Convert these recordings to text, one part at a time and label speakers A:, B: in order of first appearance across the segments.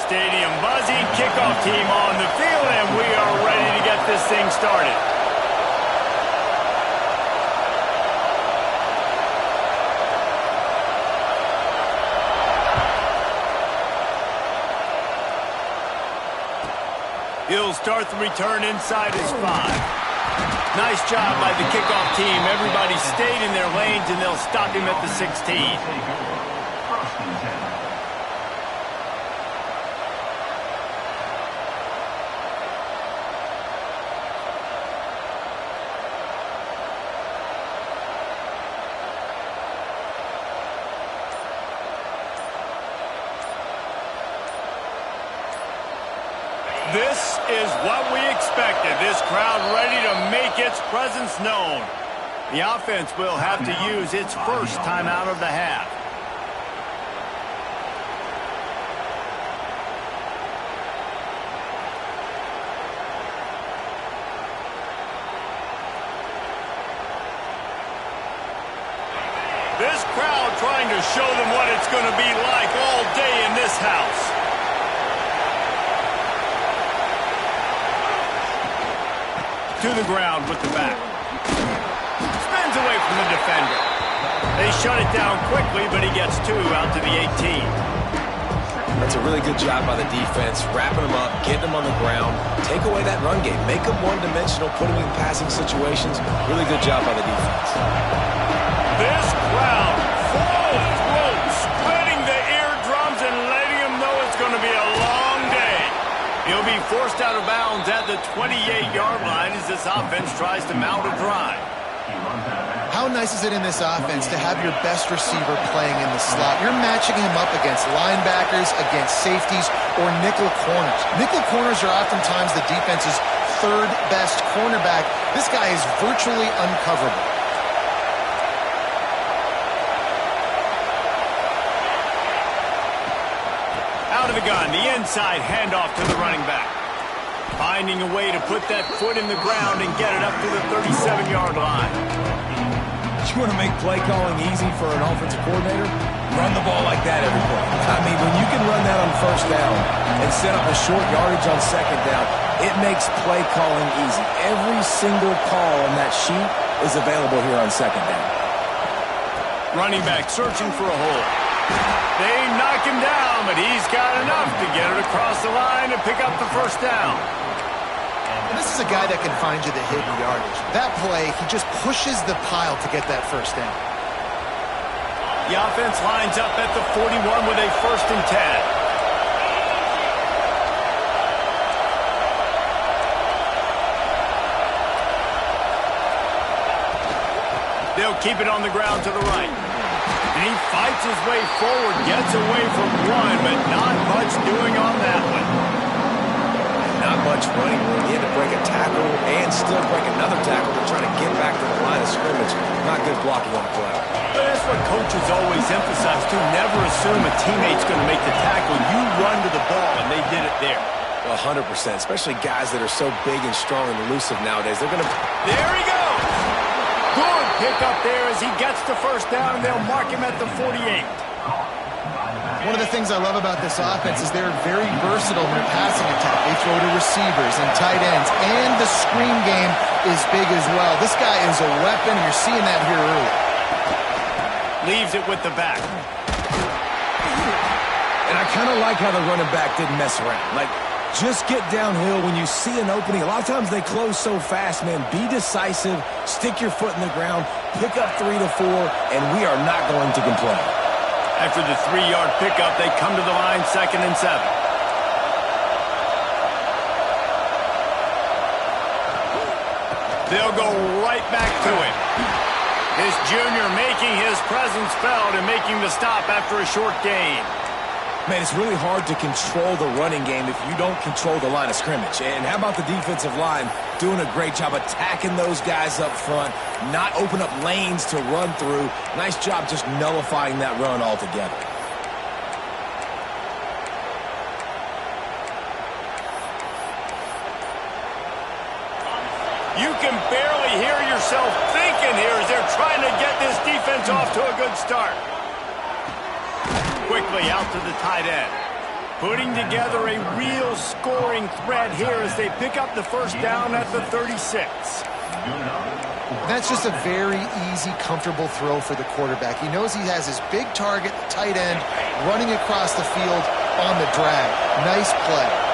A: stadium buzzing. Kickoff team on the field, and we are ready to get this thing started. He'll start the return inside his 5. Nice job by the kickoff team. Everybody stayed in their lanes, and they'll stop him at the 16. This is what we expected. This crowd ready to make its presence known. The offense will have to use its first timeout of the half. This crowd trying to show them what it's going to be like all day in this house. To the ground with the back. Spins away from the defender. They shut it down quickly, but he gets 2 out to the 18.
B: That's a really good job by the defense, wrapping them up, getting them on the ground, take away that run game, make them one-dimensional, put them in passing situations. Really good job by the defense.
A: This crowd, full throat, splitting the eardrums and letting them know it's going to be a long day. He'll be forced out of bounds at the 28-yard line as this offense tries to mount a drive.
C: How nice is it in this offense to have your best receiver playing in the slot? You're matching him up against linebackers, against safeties, or nickel corners. Nickel corners are oftentimes the defense's third best cornerback. This guy is virtually uncoverable.
A: Out of the gun, the inside handoff to the running back. Finding a way to put that foot in the ground and get it up to the 37-yard line.
B: You want to make play calling easy for an offensive coordinator? Run the ball like that every play. I mean, when you can run that on first down and set up a short yardage on second down, it makes play calling easy. Every single call on that sheet is available here on second down.
A: Running back searching for a hole. They knock him down, but he's got enough to get it across the line and pick up the first down.
C: This is a guy that can find you the hidden yardage. That play, he just pushes the pile to get that first down.
A: The offense lines up at the 41 with a 1st and 10. They'll keep it on the ground to the right. And he fights his way forward, gets away from one, but not much doing on that one.
B: Not much running room. He had to break a tackle and still break another tackle to try to get back to the line of scrimmage. Not good blocking on the play.
A: But that's what coaches always emphasize, too. Never assume a teammate's going to make the tackle. You run to the ball, and they did it there.
B: 100%, especially guys that are so big and strong and elusive nowadays. They're going to...
A: There he goes! Good pick up there as he gets the first down, and they'll mark him at the 48.
C: One of the things I love about this offense is they're very versatile in their passing attack. They throw to receivers and tight ends, and the screen game is big as well. This guy is a weapon. You're seeing that here early.
A: Leaves it with the back.
B: And I kind of like how the running back didn't mess around. Like, just get downhill when you see an opening. A lot of times they close so fast, man. Be decisive, stick your foot in the ground, pick up 3 to 4, and we are not going to complain.
A: After the 3-yard pickup, they come to the line 2nd and 7. They'll go right back to him. This junior making his presence felt and making the stop after a short gain.
B: Man, it's really hard to control the running game if you don't control the line of scrimmage. And how about the defensive line doing a great job attacking those guys up front, not open up lanes to run through. Nice job just nullifying that run altogether.
A: You can barely hear yourself thinking here as they're trying to get this defense off to a good start. Quickly out to the tight end. Putting together a real scoring threat here as they pick up the first down at the 36.
C: That's just a very easy, comfortable throw for the quarterback. He knows he has his big target, the tight end, running across the field on the drag. Nice play.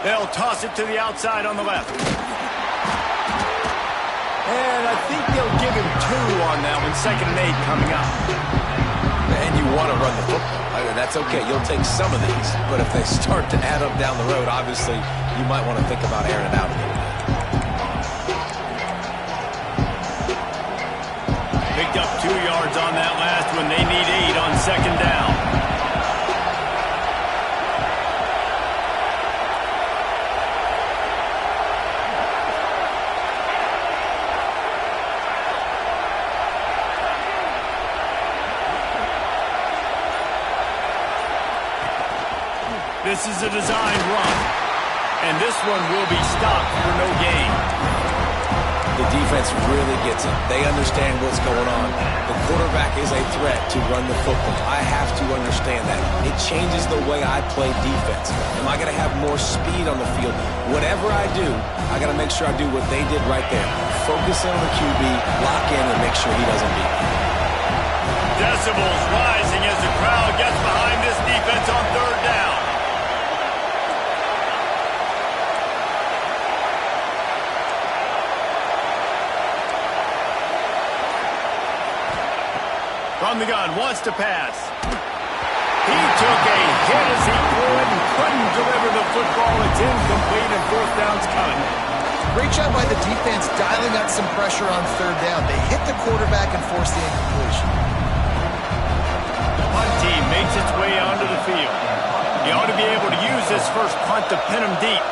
A: They'll toss it to the outside on the left. And I think they'll give him 2 on that one. 2nd and 8 coming up.
B: And you want to run the football. I mean, that's okay. You'll take some of these. But if they start to add up down the road, obviously, you might want to think about airing it out a little bit.
A: Picked up 2 yards on that last one. They need 8 on 2nd down. This is a designed run, and this one will be stopped for no gain.
B: The defense really gets it. They understand what's going on. The quarterback is a threat to run the football. I have to understand that. It changes the way I play defense. Am I going to have more speed on the field? Whatever I do, I got to make sure I do what they did right there. Focus in on the QB, lock in, and make sure he doesn't beat me.
A: Decibels rising as the crowd gets behind this defense on 3rd down. From the gun, wants to pass. He took a hit as he threw it and couldn't deliver the football. It's incomplete and 4th down's coming.
C: Great job by the defense dialing up some pressure on 3rd down. They hit the quarterback and forced the incompletion.
A: The punt team makes its way onto the field. He ought to be able to use this first punt to pin him deep.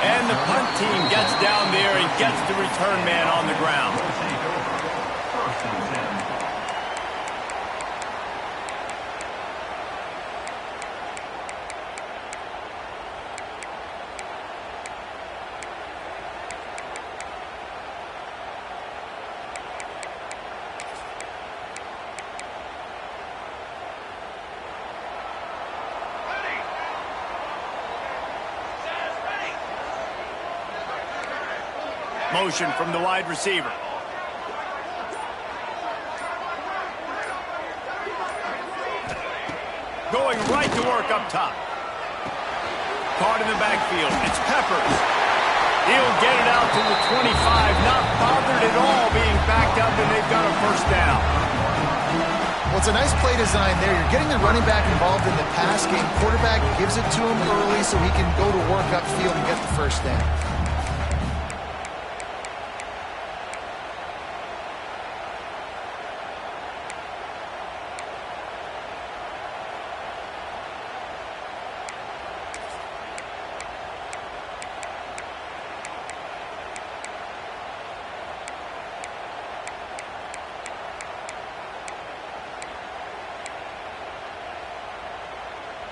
A: And the punt team gets down there and gets the return man on the ground. Motion from the wide receiver. Going right to work up top. Caught in the backfield. It's Peppers. He'll get it out to the 25. Not bothered at all being backed up, and they've got a first down.
C: Well, it's a nice play design there. You're getting the running back involved in the pass game. Quarterback gives it to him early so he can go to work upfield and get the first down.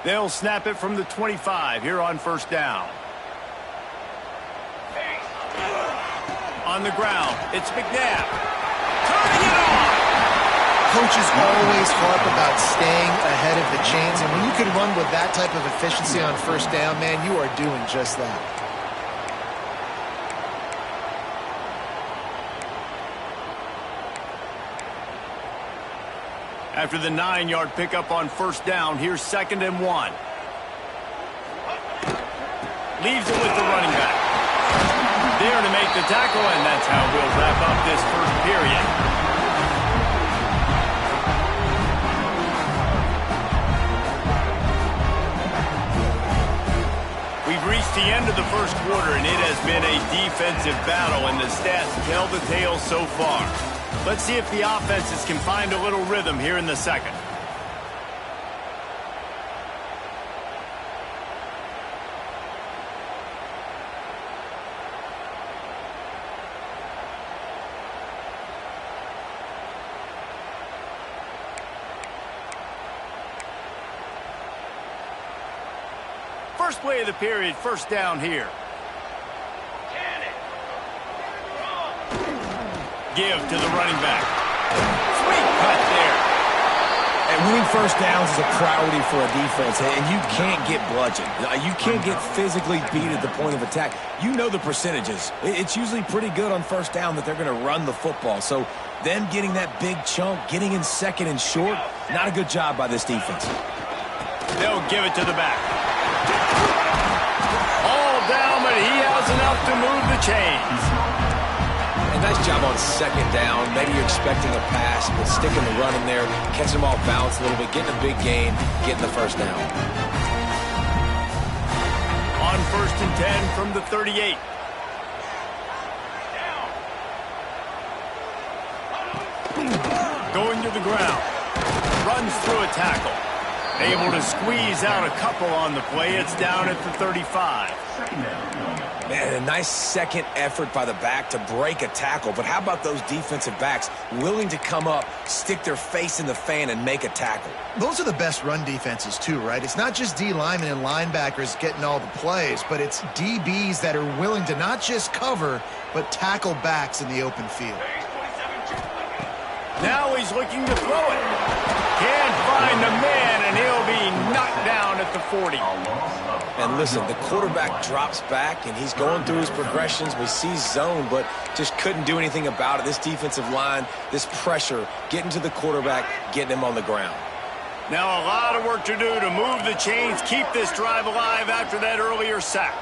A: They'll snap it from the 25 here on first down. On the ground, it's McNabb. Turning it on!
C: Coaches always harp about staying ahead of the chains, and when you can run with that type of efficiency on first down, man, you are doing just that.
A: After the 9-yard pickup on first down, here's 2nd and 1. Leaves it with the running back. There to make the tackle, and that's how we'll wrap up this first period. We've reached the end of the first quarter, and it has been a defensive battle, and the stats tell the tale so far. Let's see if the offenses can find a little rhythm here in the second. First play of the period, first down here. Give to the running back. Sweet cut there.
B: And winning first downs is a priority for a defense, and you can't get bludgeoned. You can't get physically beat at the point of attack. You know the percentages. It's usually pretty good on first down that they're going to run the football. So them getting that big chunk, getting in second and short, not a good job by this defense.
A: They'll give it to the back. All down, but he has enough to move the chains.
B: A nice job on second down. Maybe you're expecting a pass, but sticking the run in there, catching them off balance a little bit, getting a big gain, getting the first down.
A: On 1st and 10 from the 38. Going to the ground. Runs through a tackle. Able to squeeze out a couple on the play. It's down at the 35.
B: Man, a nice second effort by the back to break a tackle. But how about those defensive backs willing to come up, stick their face in the fan, and make a tackle?
C: Those are the best run defenses, too, right? It's not just D linemen and linebackers getting all the plays, but it's DBs that are willing to not just cover, but tackle backs in the open field.
A: Now he's looking to throw it. Can't find the man, and he'll be knocked down at the 40.
B: And listen, the quarterback drops back, and he's going through his progressions. We see zone, but just couldn't do anything about it. This defensive line, this pressure, getting to the quarterback, getting him on the ground.
A: Now a lot of work to do to move the chains, keep this drive alive after that earlier sack.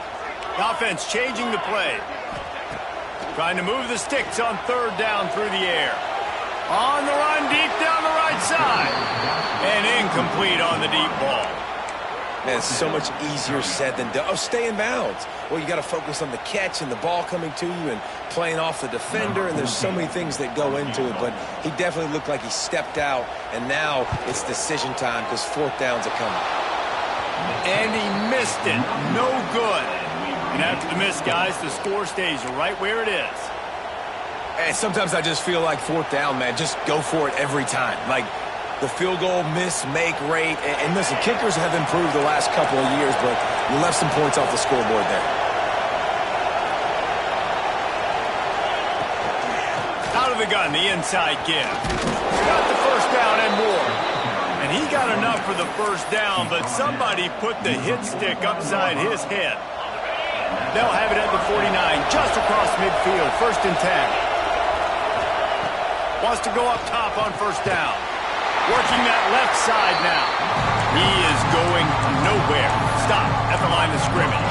A: The offense changing the play. Trying to move the sticks on 3rd down through the air. On the run, deep down the right side. And incomplete on the deep ball.
B: Man, it's so much easier said than done. Oh, stay in bounds. Well, you got to focus on the catch and the ball coming to you and playing off the defender, and there's so many things that go into it. But he definitely looked like he stepped out, and now it's decision time because 4th downs are coming.
A: And he missed it. No good. And after the miss, guys, the score stays right where it is.
B: And sometimes I just feel like 4th down, man, just go for it every time. Like the field goal miss-make rate. And listen, kickers have improved the last couple of years, but you left some points off the scoreboard there.
A: Out of the gun, the inside give. Got the first down and more. And he got enough for the first down, but somebody put the hit stick upside his head. They'll have it at the 49, just across midfield, 1st and 10. Wants to go up top on 1st down. Working that left side now. He is going nowhere. Stop at the line of scrimmage.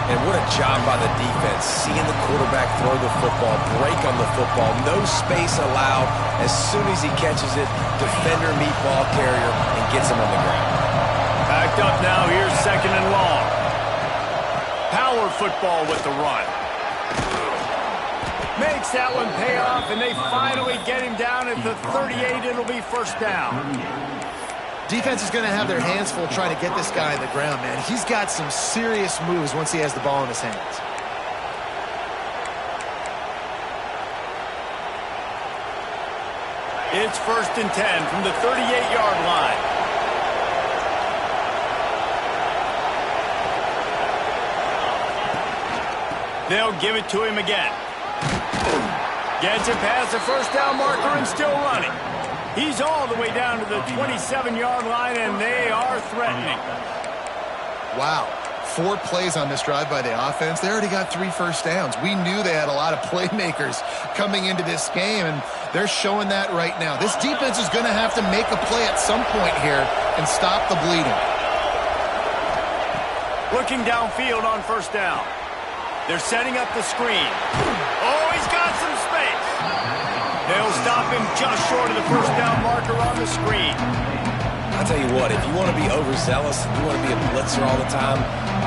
B: And what a job by the defense, seeing the quarterback throw the football, break on the football, no space allowed. As soon as he catches it, defender meet ball carrier and gets him on the ground.
A: Backed up now, here's 2nd and long. Power football with the run. Makes that one pay off, and they finally get him down at the 38. It'll be 1st down.
C: Defense is going to have their hands full trying to get this guy on the ground, man. He's got some serious moves once he has the ball in his hands.
A: It's 1st and 10 from the 38-yard line. They'll give it to him again. Gets it past the 1st down marker and still running. He's all the way down to the 27-yard line, and they are threatening.
C: Wow. 4 plays on this drive by the offense. They already got 3 first downs. We knew they had a lot of playmakers coming into this game, and they're showing that right now. This defense is going to have to make a play at some point here and stop the bleeding.
A: Looking downfield on 1st down. They're setting up the screen. Oh, he's got some space. They'll stop him just short of the 1st down marker on the screen.
B: I'll tell you what, if you want to be overzealous, if you want to be a blitzer all the time,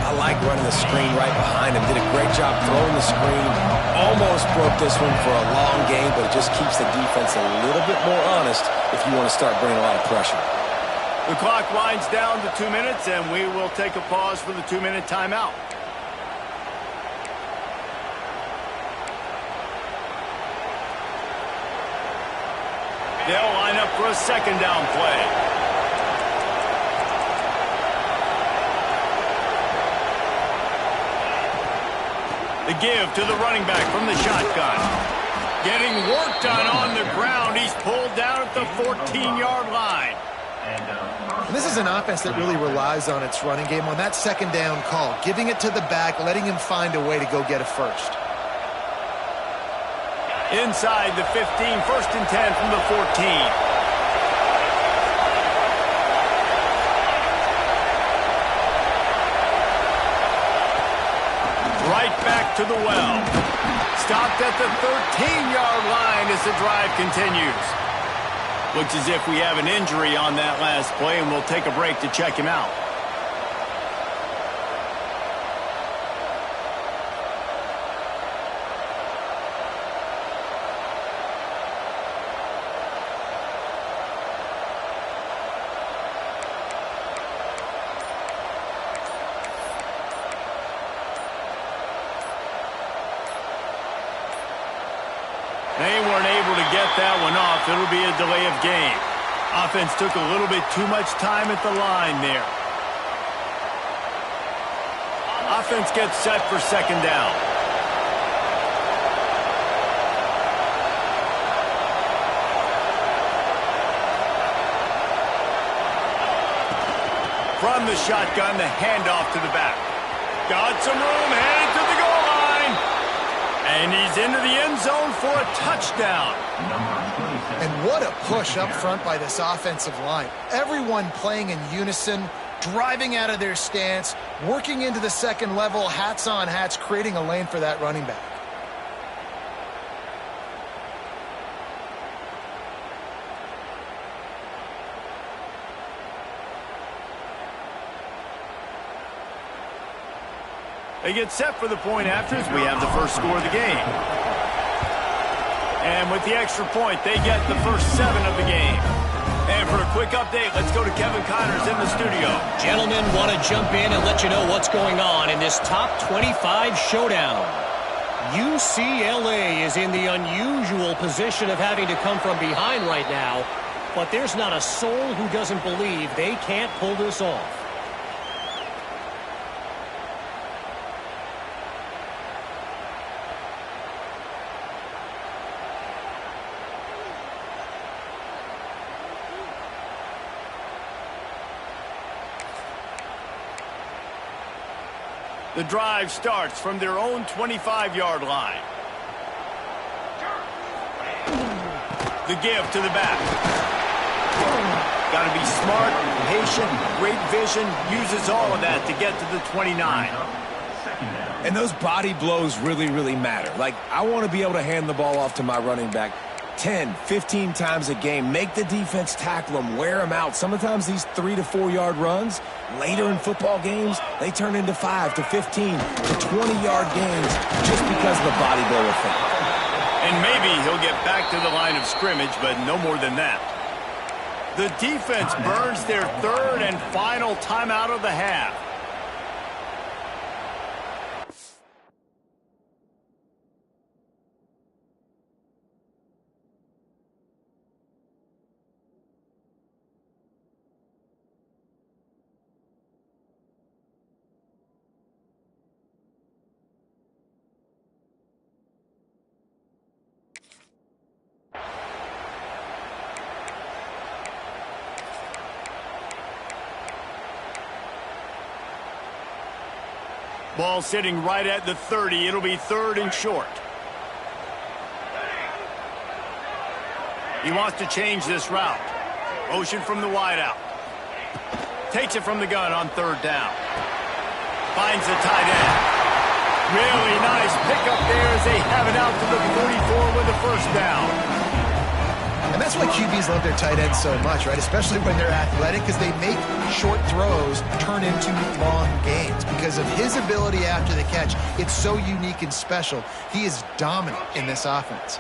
B: I like running the screen right behind him. Did a great job throwing the screen. Almost broke this one for a long game, but it just keeps the defense a little bit more honest if you want to start bringing a lot of pressure.
A: The clock winds down to 2 minutes, and we will take a pause for the 2-minute timeout. They'll line up for a 2nd down play. The give to the running back from the shotgun. Getting work done on the ground. He's pulled down at the 14-yard line.
C: And this is an offense that really relies on its running game on that second down call, giving it to the back, letting him find a way to go get a first.
A: Inside the 15, 1st and 10 from the 14. Right back to the well. Stopped at the 13-yard line as the drive continues. Looks as if we have an injury on that last play, and we'll take a break to check him out. They weren't able to get that one off. It'll be a delay of game. Offense took a little bit too much time at the line there. Offense gets set for second down. From the shotgun, the handoff to the back. Got some room, headed to the goal line. And he's into the end zone for a touchdown.
C: And what a push up front by this offensive line. Everyone playing in unison, driving out of their stance, working into the second level, hats on hats, creating a lane for that running back.
A: They get set for the point after as we have the first score of the game. And with the extra point, they get the first 7 of the game. And for a quick update, let's go to Kevin Connors in the studio.
D: Gentlemen, want to jump in and let you know what's going on in this top 25 showdown. UCLA is in the unusual position of having to come from behind right now, but there's not a soul who doesn't believe they can't pull this off.
A: The drive starts from their own 25-yard line. The give to the back. Got to be smart, patient, great vision, uses all of that to get to the 29.
B: And those body blows really, really matter. Like, I want to be able to hand the ball off to my running back 10, 15 times a game. Make the defense tackle them, wear them out. Sometimes these 3 to 4 yard runs, later in football games, they turn into 5 to 15 to 20-yard games just because of the body blow effect.
A: And maybe he'll get back to the line of scrimmage, but no more than that. The defense burns their 3rd and final timeout of the half. Ball sitting right at the 30. It'll be 3rd and short. He wants to change this route. Motion from the wideout. Takes it from the gun on 3rd down. Finds the tight end. Really nice pickup there as they have it out to the 44 with the first down.
C: And that's why QBs love their tight ends so much, right? Especially when they're athletic, because they make short throws turn into long gains. Because of his ability after the catch, it's so unique and special. He is dominant in this offense.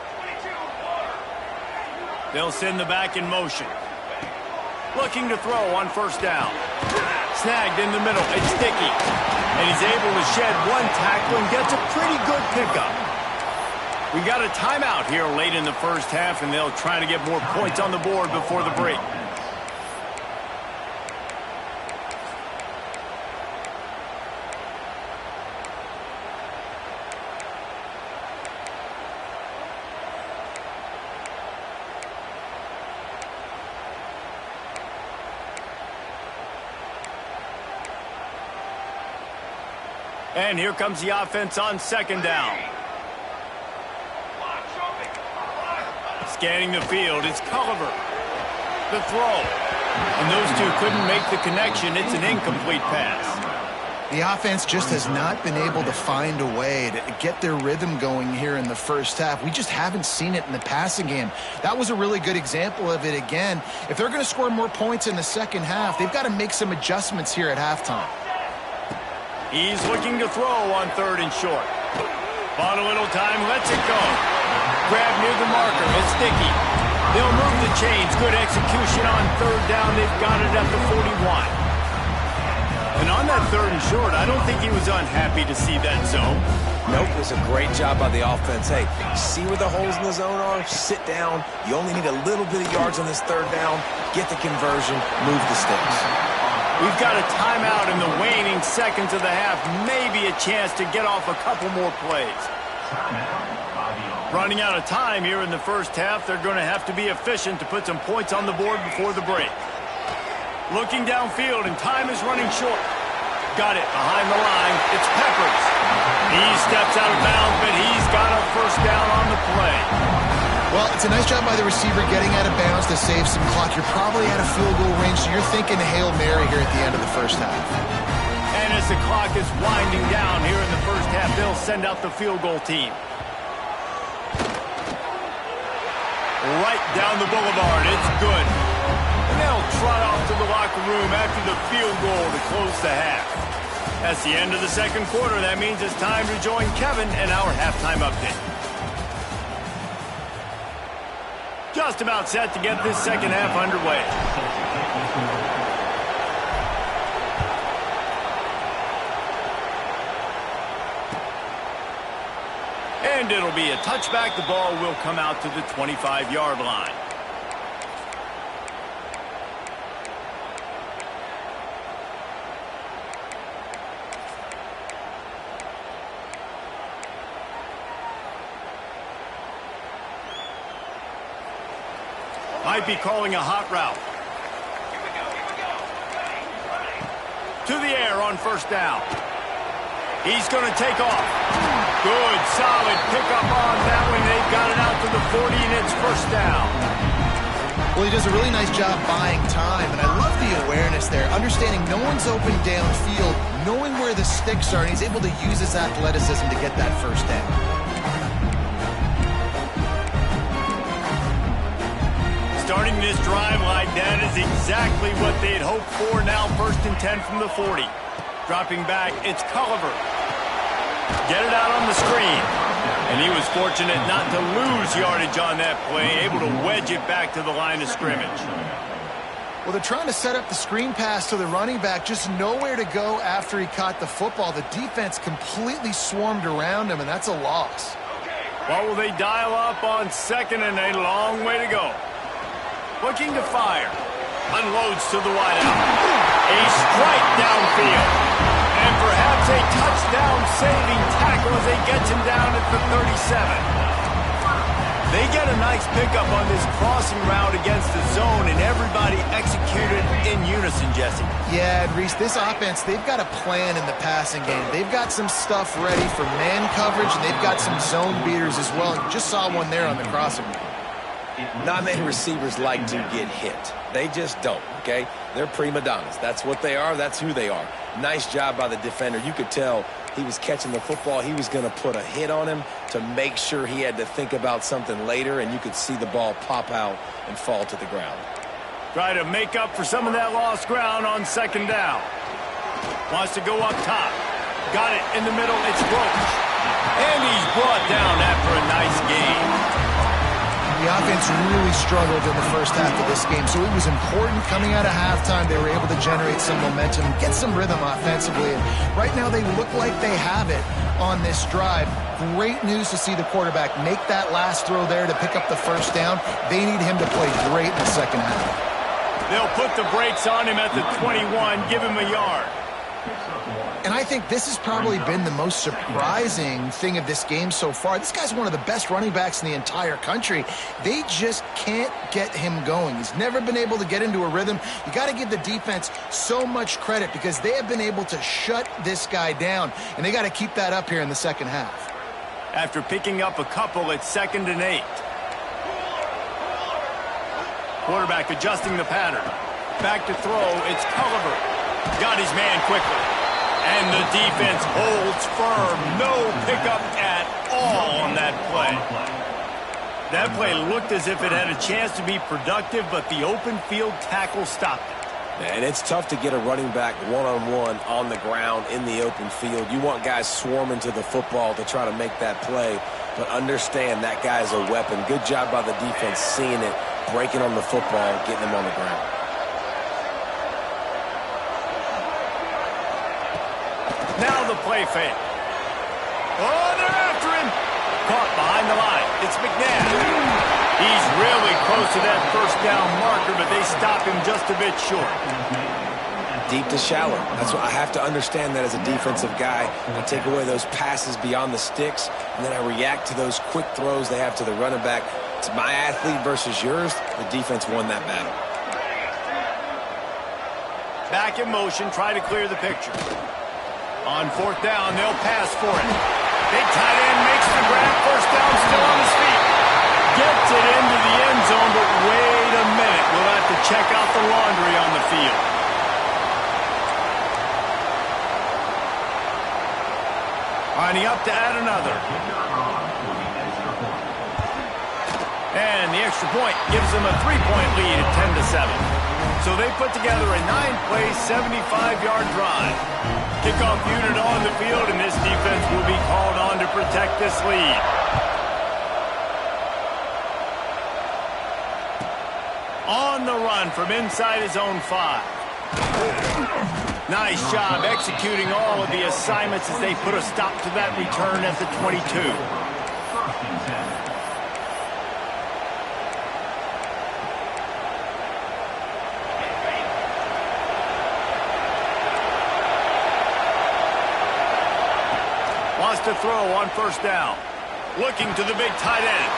A: They'll send the back in motion. Looking to throw on 1st down. Snagged in the middle. It's sticky. And he's able to shed one tackle and gets a pretty good pickup. We got a timeout here late in the first half, and they'll try to get more points on the board before the break. And here comes the offense on second down. Scanning the field, it's Culliver. The throw. And those two couldn't make the connection. It's an incomplete pass.
C: The offense just has not been able to find a way to get their rhythm going here in the first half. We just haven't seen it in the passing game. That was a really good example of it again. If they're going to score more points in the second half, they've got to make some adjustments here at halftime.
A: He's looking to throw on 3rd and short. Bought a little time, lets it go. Grab near the marker, it's Dickey. They'll move the chains. Good execution on 3rd down. They've got it at the 41. And on that 3rd and short, I don't think he was unhappy to see that zone.
B: Nope, it was a great job by the offense. Hey, see where the holes in the zone are? Sit down. You only need a little bit of yards on this 3rd down. Get the conversion. Move the sticks.
A: We've got a timeout in the waning seconds of the half. Maybe a chance to get off a couple more plays. Running out of time here in the first half. They're going to have to be efficient to put some points on the board before the break. Looking downfield, and time is running short. Got it behind the line. It's Peppers. He steps out of bounds, but he's got a first down on the play.
C: Well, it's a nice job by the receiver getting out of bounds to save some clock. You're probably at a field goal range, so you're thinking Hail Mary here at the end of the first half.
A: And as the clock is winding down here in the first half, they'll send out the field goal team. Right down the boulevard. It's good. And they'll trot off to the locker room after the field goal to close the half. That's the end of the second quarter. That means it's time to join Kevin and our halftime update. Just about set to get this second half underway. And it'll be a touchback. The ball will come out to the 25-yard line. Might be calling a hot route. To the air on first down. He's going to take off. Good, solid pickup on that one. They've got it out to the 40, and it's first down.
C: Well, he does a really nice job buying time, and I love the awareness there. Understanding no one's open downfield, knowing where the sticks are, and he's able to use his athleticism to get that first down.
A: Starting this drive like that is exactly what they'd hoped for. Now 1st and 10 from the 40. Dropping back, it's Culliver. Get it out on the screen. And he was fortunate not to lose yardage on that play, able to wedge it back to the line of scrimmage.
C: Well, they're trying to set up the screen pass to the running back, just nowhere to go after he caught the football. The defense completely swarmed around him, and that's a loss.
A: What will they dial up on second, and a long way to go? Looking to fire. Unloads to the wideout. A strike downfield. And perhaps a touchdown-saving tackle as they get him down at the 37. They get a nice pickup on this crossing route against the zone, and everybody executed in unison, Jesse.
C: Yeah, and Reese, this offense, they've got a plan in the passing game. They've got some stuff ready for man coverage, and they've got some zone beaters as well. You just saw one there on the crossing route.
B: Not many receivers like to get hit. They just don't, okay? They're prima donnas. That's what they are. That's who they are. Nice job by the defender. You could tell he was catching the football. He was going to put a hit on him to make sure he had to think about something later, and you could see the ball pop out and fall to the ground.
A: Try to make up for some of that lost ground on second down. Wants to go up top. Got it in the middle. It's Roach. And he's brought down after a nice game.
C: The offense really struggled in the first half of this game, so it was important coming out of halftime. They were able to generate some momentum, get some rhythm offensively, and right now they look like they have it on this drive. Great news to see the quarterback make that last throw there to pick up the first down. They need him to play great in the second half.
A: They'll put the brakes on him at the 21, give him a yard.
C: And I think this has probably been the most surprising thing of this game so far. This guy's one of the best running backs in the entire country. They just can't get him going. He's never been able to get into a rhythm. You got to give the defense so much credit because they have been able to shut this guy down, and they got to keep that up here in the second half.
A: After picking up a couple, it's 2nd and 8. Quarterback adjusting the pattern. Back to throw, it's Culliver. Got his man quickly. And the defense holds firm. No pickup at all on that play. That play looked as if it had a chance to be productive, but the open field tackle stopped it.
B: And it's tough to get a running back one-on-one on the ground in the open field. You want guys swarming to the football to try to make that play, but understand that guy's a weapon. Good job by the defense seeing it, breaking on the football, getting him on the ground.
A: Now the play fake. Oh, they're after him. Caught behind the line. It's McNabb. He's really close to that first down marker, but they stop him just a bit short.
B: Deep to shallow. That's what I have to understand that as a defensive guy. I take away those passes beyond the sticks, and then I react to those quick throws they have to the running back. It's my athlete versus yours. The defense won that battle.
A: Back in motion, try to clear the picture. On 4th down, they'll pass for it. Big tight end makes the grab. First down, still on his feet. Gets it into the end zone, but wait a minute. We'll have to check out the laundry on the field. Lining up to add another. And the extra point gives them a 3-point lead at 10-7. So they put together a 9-play, 75-yard drive. Kickoff unit on the field, and this defense will be called on to protect this lead. On the run from inside his own 5. Nice job executing all of the assignments as they put a stop to that return at the 22. Wants to throw on 1st down. Looking to the big tight end.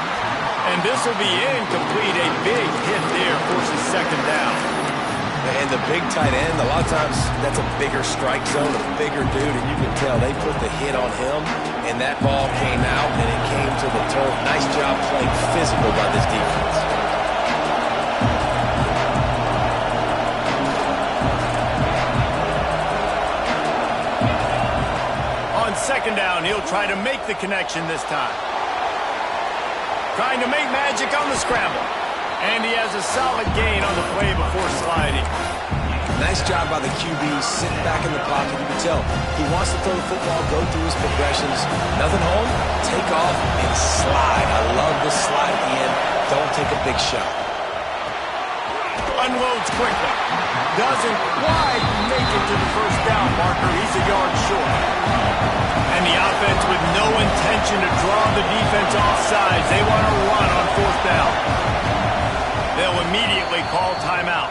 A: And this will be incomplete. A big hit there forces 2nd down.
B: And the big tight end, a lot of times that's a bigger strike zone, a bigger dude, and you can tell they put the hit on him, and that ball came out, and it came to the turf. Nice job playing physical by this defense.
A: On 2nd down, he'll try to make the connection this time. Trying to make magic on the scramble. And he has a solid gain on the play before sliding.
B: Nice job by the QB, sitting back in the pocket. You can tell he wants to throw the football, go through his progressions. Nothing home, take off and slide. I love the slide in. Don't take a big shot.
A: Unloads quickly. Doesn't quite make it to the first down marker. He's a yard short. And the offense with no intention to draw the defense off sides. They want to run on 4th down. They'll immediately call timeout.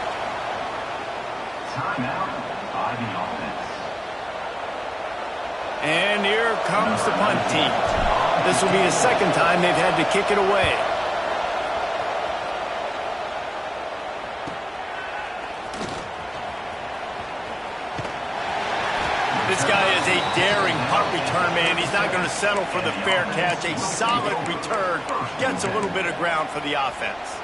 E: Timeout by the offense.
A: And here comes the punt team. This will be the 2nd time they've had to kick it away. This guy is a daring punt return man. He's not going to settle for the fair catch. A solid return. Gets a little bit of ground for the offense.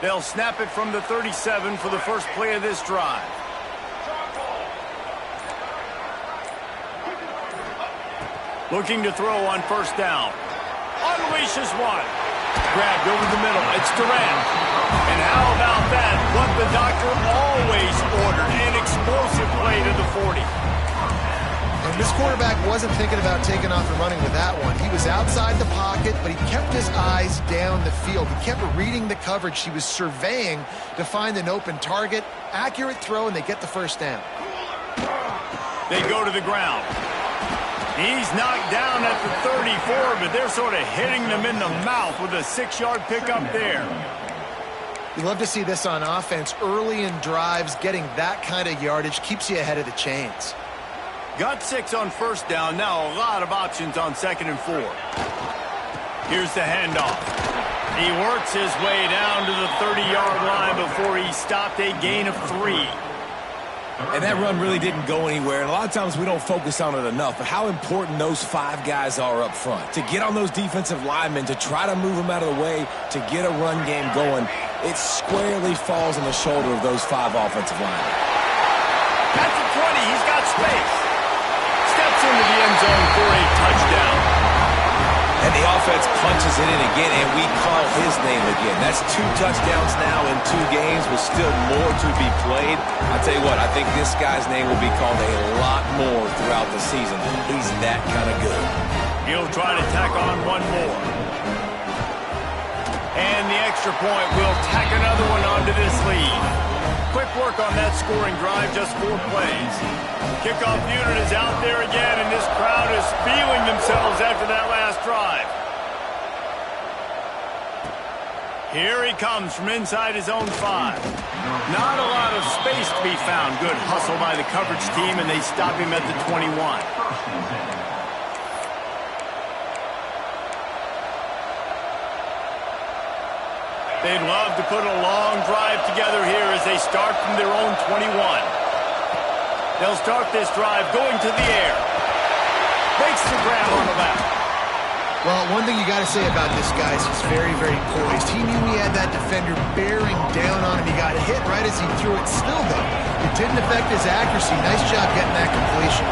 A: They'll snap it from the 37 for the first play of this drive. Looking to throw on 1st down. Unleashes one. Grabbed over the middle. It's Durant. And how about that? What the doctor always ordered. An explosive play to the 40.
C: And this quarterback wasn't thinking about taking off and running with that one. He was outside the pocket, but he kept his eyes down the field. He kept reading the coverage. He was surveying to find an open target. Accurate throw, and they get the first down.
A: They go to the ground. He's knocked down at the 34, but they're sort of hitting them in the mouth with a 6-yard pickup there.
C: You love to see this on offense. Early in drives, getting that kind of yardage keeps you ahead of the chains.
A: Got 6 on first down. Now a lot of options on 2nd and 4. Here's the handoff. He works his way down to the 30-yard line before he stopped, a gain of 3.
B: And that run really didn't go anywhere. And a lot of times we don't focus on it enough, but how important those 5 guys are up front. To get on those defensive linemen, to try to move them out of the way, to get a run game going, it squarely falls on the shoulder of those 5 offensive linemen.
A: At the 20, he's got space. Steps into the end zone for a touchdown.
B: And the offense punches it in again, and we call his name again. That's 2 touchdowns now in 2 games with still more to be played. I'll tell you what, I think this guy's name will be called a lot more throughout the season. He's that kind of good.
A: He'll try to tack on one more. And the extra point will tack another one onto this lead. Quick work on that scoring drive, just 4 plays. Kickoff unit is out there again, and this crowd is feeling themselves after that last drive. Here he comes from inside his own 5. Not a lot of space to be found. Good hustle by the coverage team, and they stop him at the 21. They'd love to put a long drive together here as they start from their own 21. They'll start this drive going to the air. Makes the grab on the back.
C: Well, one thing you got to say about this guy is he's very, very poised. He knew he had that defender bearing down on him. He got hit right as he threw it. Still, though, it didn't affect his accuracy. Nice job getting that completion.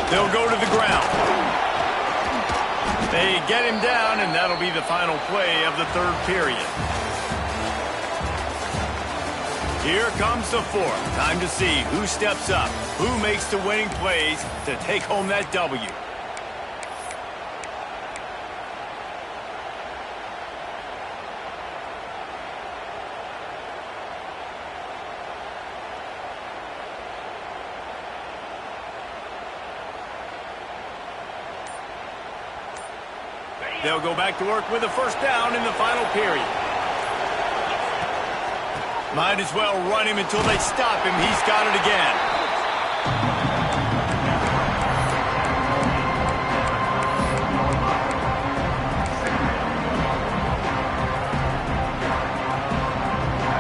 A: They'll go to the ground. They get him down, and that'll be the final play of the 3rd period. Here comes the 4th. Time to see who steps up, who makes the winning plays to take home that W. They'll go back to work with a 1st down in the final period. Might as well run him until they stop him. He's got it again.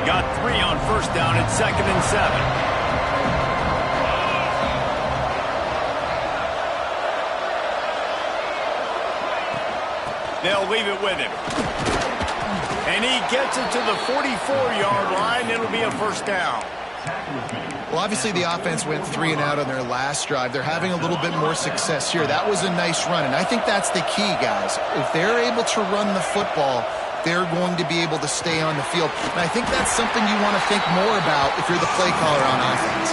A: Got 3 on 1st down at 2nd and 7. They'll leave it with him. And he gets it to the 44-yard line. It'll be a 1st down.
C: Well, obviously the offense went 3 and out on their last drive. They're having a little bit more success here. That was a nice run, and I think that's the key, guys. If they're able to run the football, they're going to be able to stay on the field. And I think that's something you want to think more about if you're the play caller on offense.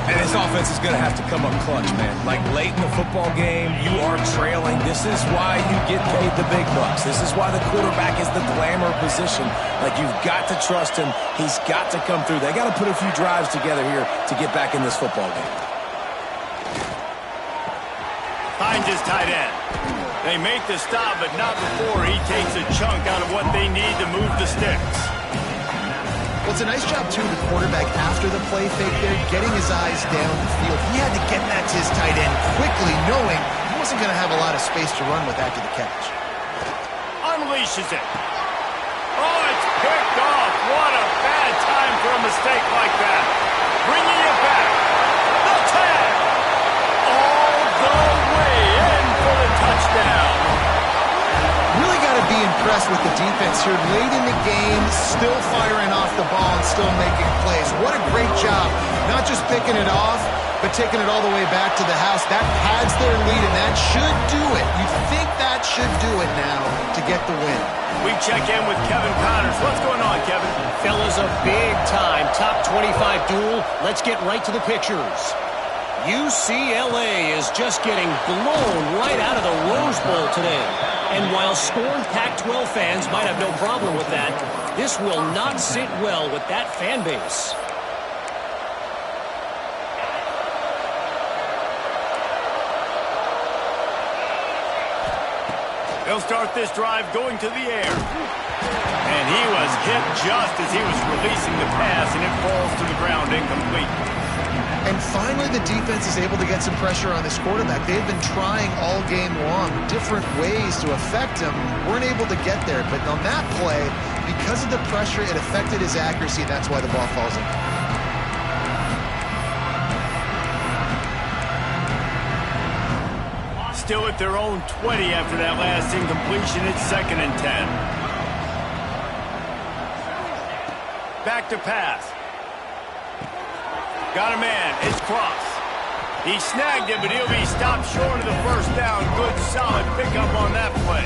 B: And this offense is going to have to come up clutch, man. Like late in the football game, you are trailing. This is why you get paid the big bucks. This is why the quarterback is the glamour position. Like, you've got to trust him. He's got to come through. They got to put a few drives together here to get back in this football game.
A: Finds his tight end. They make the stop, but not before he takes a chunk out of what they need to move the sticks.
C: Well, it's a nice job, too, the quarterback after the play fake there, getting his eyes down the field. He had to get that to his tight end quickly, knowing he wasn't going to have a lot of space to run with after the catch.
A: Unleashes it. Oh, it's picked off. What a bad time for a mistake like that. Bringing it back. The tag. All the way in for the touchdown.
C: Really got to be impressed with the defense here. Late in the game, still firing off the ball and still making plays. What a great job. Not just picking it off, but taking it all the way back to the house. That pads their lead, and that should do it. You'd think that should do it now to get the win.
A: We check in with Kevin Connors. What's going on, Kevin?
D: Fellas, a big-time top 25 duel. Let's get right to the pictures. UCLA is just getting blown right out of the Rose Bowl today. And while scorned Pac-12 fans might have no problem with that, This will not sit well with that fan base.
A: They'll start this drive going to the air. And he was hit just as he was releasing the pass, and it falls to the ground incomplete.
C: And finally, the defense is able to get some pressure on this quarterback. They've been trying all game long different ways to affect him. Weren't able to get there, but on that play, because of the pressure, it affected his accuracy, and that's why the ball falls in.
A: Still at their own 20 after that last incompletion. It's 2nd and 10. Back to pass. Got a man. It's Cross. He snagged it, but he'll be stopped short of the first down. Good, solid pickup on that play.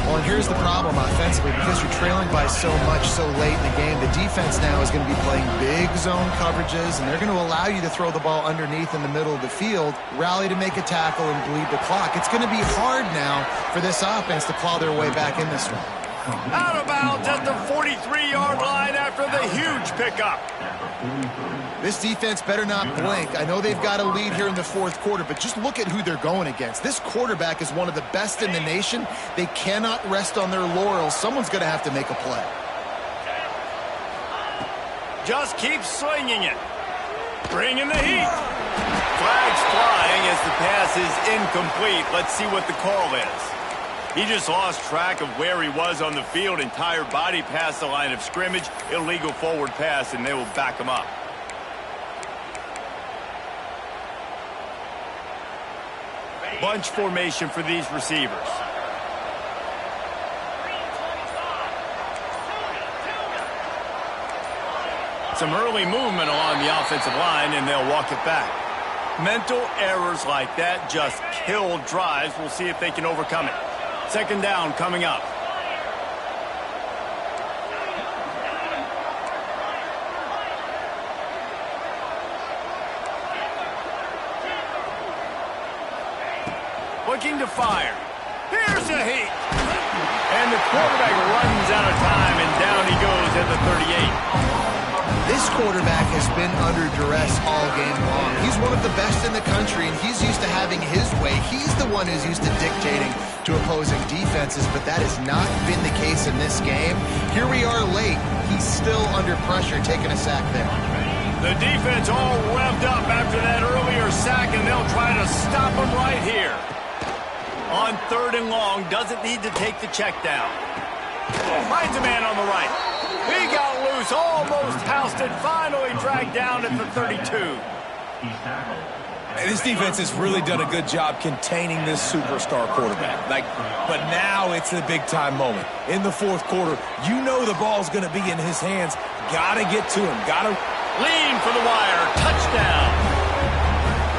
C: Well, and here's the problem offensively. Because you're trailing by so much so late in the game, the defense now is going to be playing big zone coverages, and they're going to allow you to throw the ball underneath in the middle of the field, rally to make a tackle, and bleed the clock. It's going to be hard now for this offense to claw their way back in this one.
A: Out of bounds at the 43-yard line after the huge pickup.
C: This defense better not blink. I know they've got a lead here in the 4th quarter, but just look at who they're going against. This quarterback is one of the best in the nation. They cannot rest on their laurels. Someone's going to have to make a play.
A: Just keep swinging it. Bringing the heat. Flags flying as the pass is incomplete. Let's see what the call is. He just lost track of where he was on the field. Entire body past the line of scrimmage. Illegal forward pass, and they will back him up. Bunch formation for these receivers. Some early movement along the offensive line, and they'll walk it back. Mental errors like that just kill drives. We'll see if they can overcome it. 2nd down coming up. Looking to fire. Here's a heat. And the quarterback runs out of time, and down he goes at the 38.
C: This quarterback has been under duress all game long. He's one of the best in the country, and he's used to having his way. He's the one who's used to dictating to opposing defenses, but that has not been the case in this game. Here we are late. He's still under pressure, taking a sack there.
A: The defense all revved up after that earlier sack, and they'll try to stop him right here. On 3rd and long, doesn't need to take the check down. Finds a man on the right. He got loose, almost housed it, finally dragged down at the 32.
B: This defense has really done a good job containing this superstar quarterback. But now it's the big-time moment. In the 4th quarter, you know the ball's going to be in his hands. Got to get to him. Got to
A: lean for the wire. Touchdown.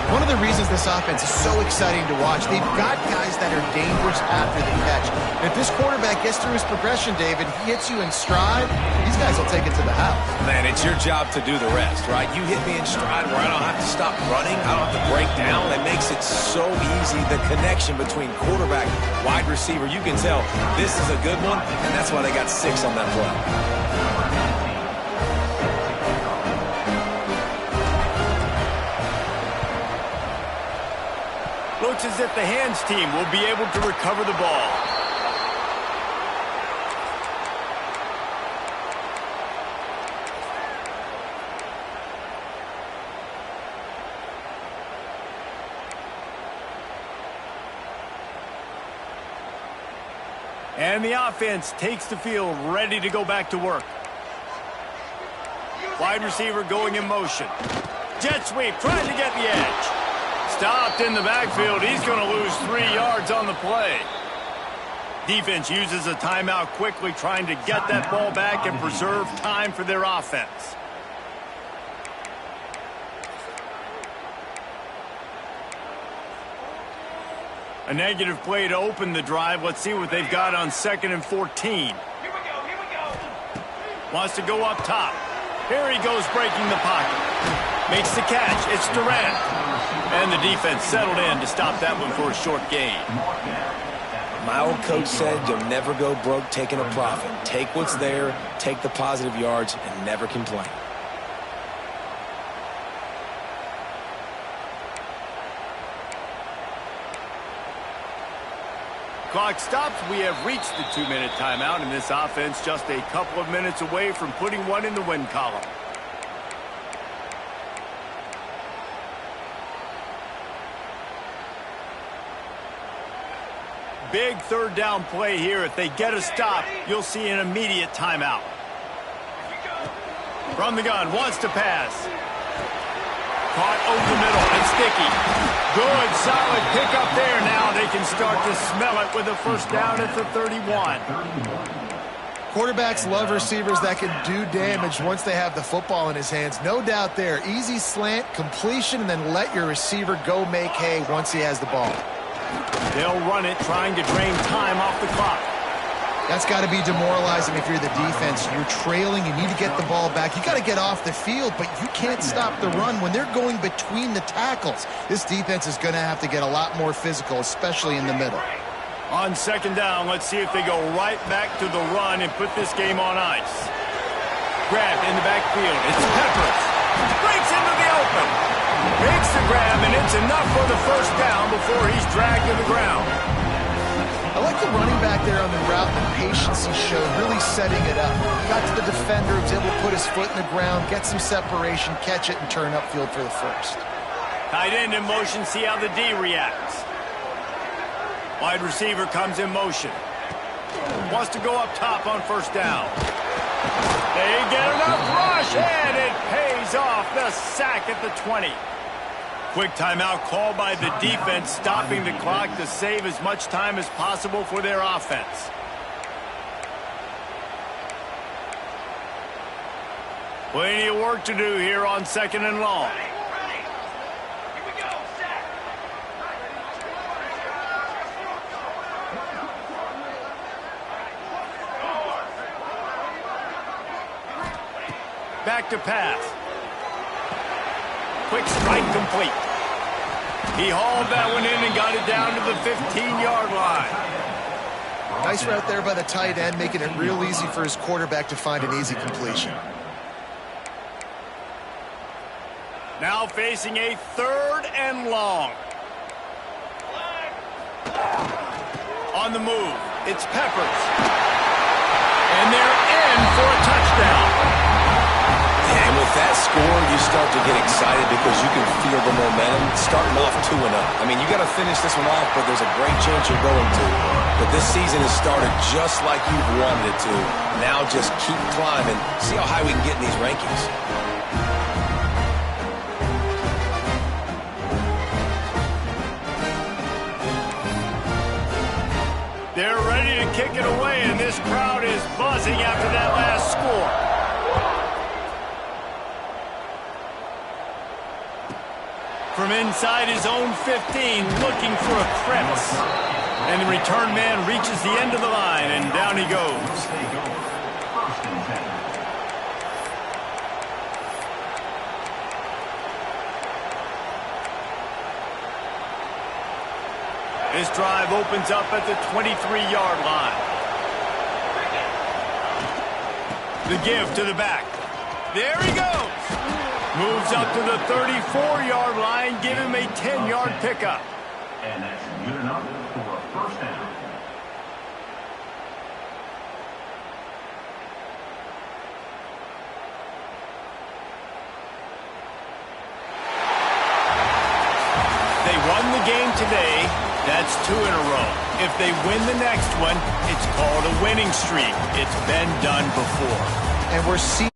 C: One of the reasons this offense is so exciting to watch, they've got guys that are dangerous after the catch. If this quarterback gets through his progression, David, he hits you in stride, these guys will take it to the house.
B: Man, it's your job to do the rest, right? You hit me in stride where I don't have to stop running. I don't have to break down. It makes it so easy. The connection between quarterback, wide receiver, you can tell this is a good one, and that's why they got 6 on that play.
A: Looks as if the hands team will be able to recover the ball. And the offense takes the field, ready to go back to work. Wide receiver going in motion. Jet sweep, trying to get the edge. Stopped in the backfield. He's going to lose 3 yards on the play. Defense uses a timeout quickly, trying to get that ball back and preserve time for their offense. A negative play to open the drive. Let's see what they've got on 2nd and 14.
E: Here we go.
A: Wants to go up top. Here he goes, breaking the pocket. Makes the catch. It's Durant. And the defense settled in to stop that one for a short gain.
B: My old coach said you'll never go broke taking a profit. Take what's there, take the positive yards, and never complain.
A: Clock stops. We have reached the 2-minute timeout, and this offense just a couple of minutes away from putting one in the win column. Big third down play here. If they get a stop, you'll see an immediate timeout. From the gun, wants to pass. Caught over the middle and sticky. Good, solid pickup there. Now they can start to smell it with a first down at the 31.
C: Quarterbacks love receivers that can do damage once they have the football in his hands. No doubt there. Easy slant, completion, and then let your receiver go make hay once he has the ball.
A: They'll run it, trying to drain time off the clock.
C: That's got to be demoralizing if you're the defense. You're trailing, you need to get the ball back. You got to get off the field, but you can't stop the run when they're going between the tackles. This defense is going to have to get a lot more physical, especially in the middle.
A: On second down, let's see if they go right back to the run and put this game on ice. Grabbed in the backfield. It's Peppers. Breaks into the open. Makes the grab, and it's enough for the first down before he's dragged to the ground.
C: I like the running back there on the route, the patience he showed, really setting it up. Got to the defender, was able to put his foot in the ground, get some separation, catch it, and turn upfield for the first.
A: Tight end in motion, see how the D reacts. Wide receiver comes in motion. Wants to go up top on first down. They get enough rush, and it pays off. The sack at the 20. Quick timeout called by the defense, stopping the clock to save as much time as possible for their offense. Plenty of work to do here on second and long. Back to pass. Quick strike complete. He hauled that one in and got it down to the 15-yard line.
C: Nice route there by the tight end, making it real easy for his quarterback to find an easy completion.
A: Now facing a third and long. On the move, it's Peppers. And they're in for a touchdown.
B: And with that score, you start to get excited because you can feel the momentum starting off 2-0. I mean, you got to finish this one off, but there's a great chance you're going to. But this season has started just like you've wanted it to. Now just keep climbing. See how high we can get in these rankings.
A: They're ready to kick it away, and this crowd is buzzing after that last score. From inside his own 15, looking for a crevice. And the return man reaches the end of the line, and down he goes. This drive opens up at the 23-yard line. The give to the back. There he goes. Moves up to the 34-yard line. Give him a 10-yard pickup.
E: And that's good enough for a first down.
A: They won the game today. That's 2 in a row. If they win the next one, it's called a winning streak. It's been done before.
C: And we're seeing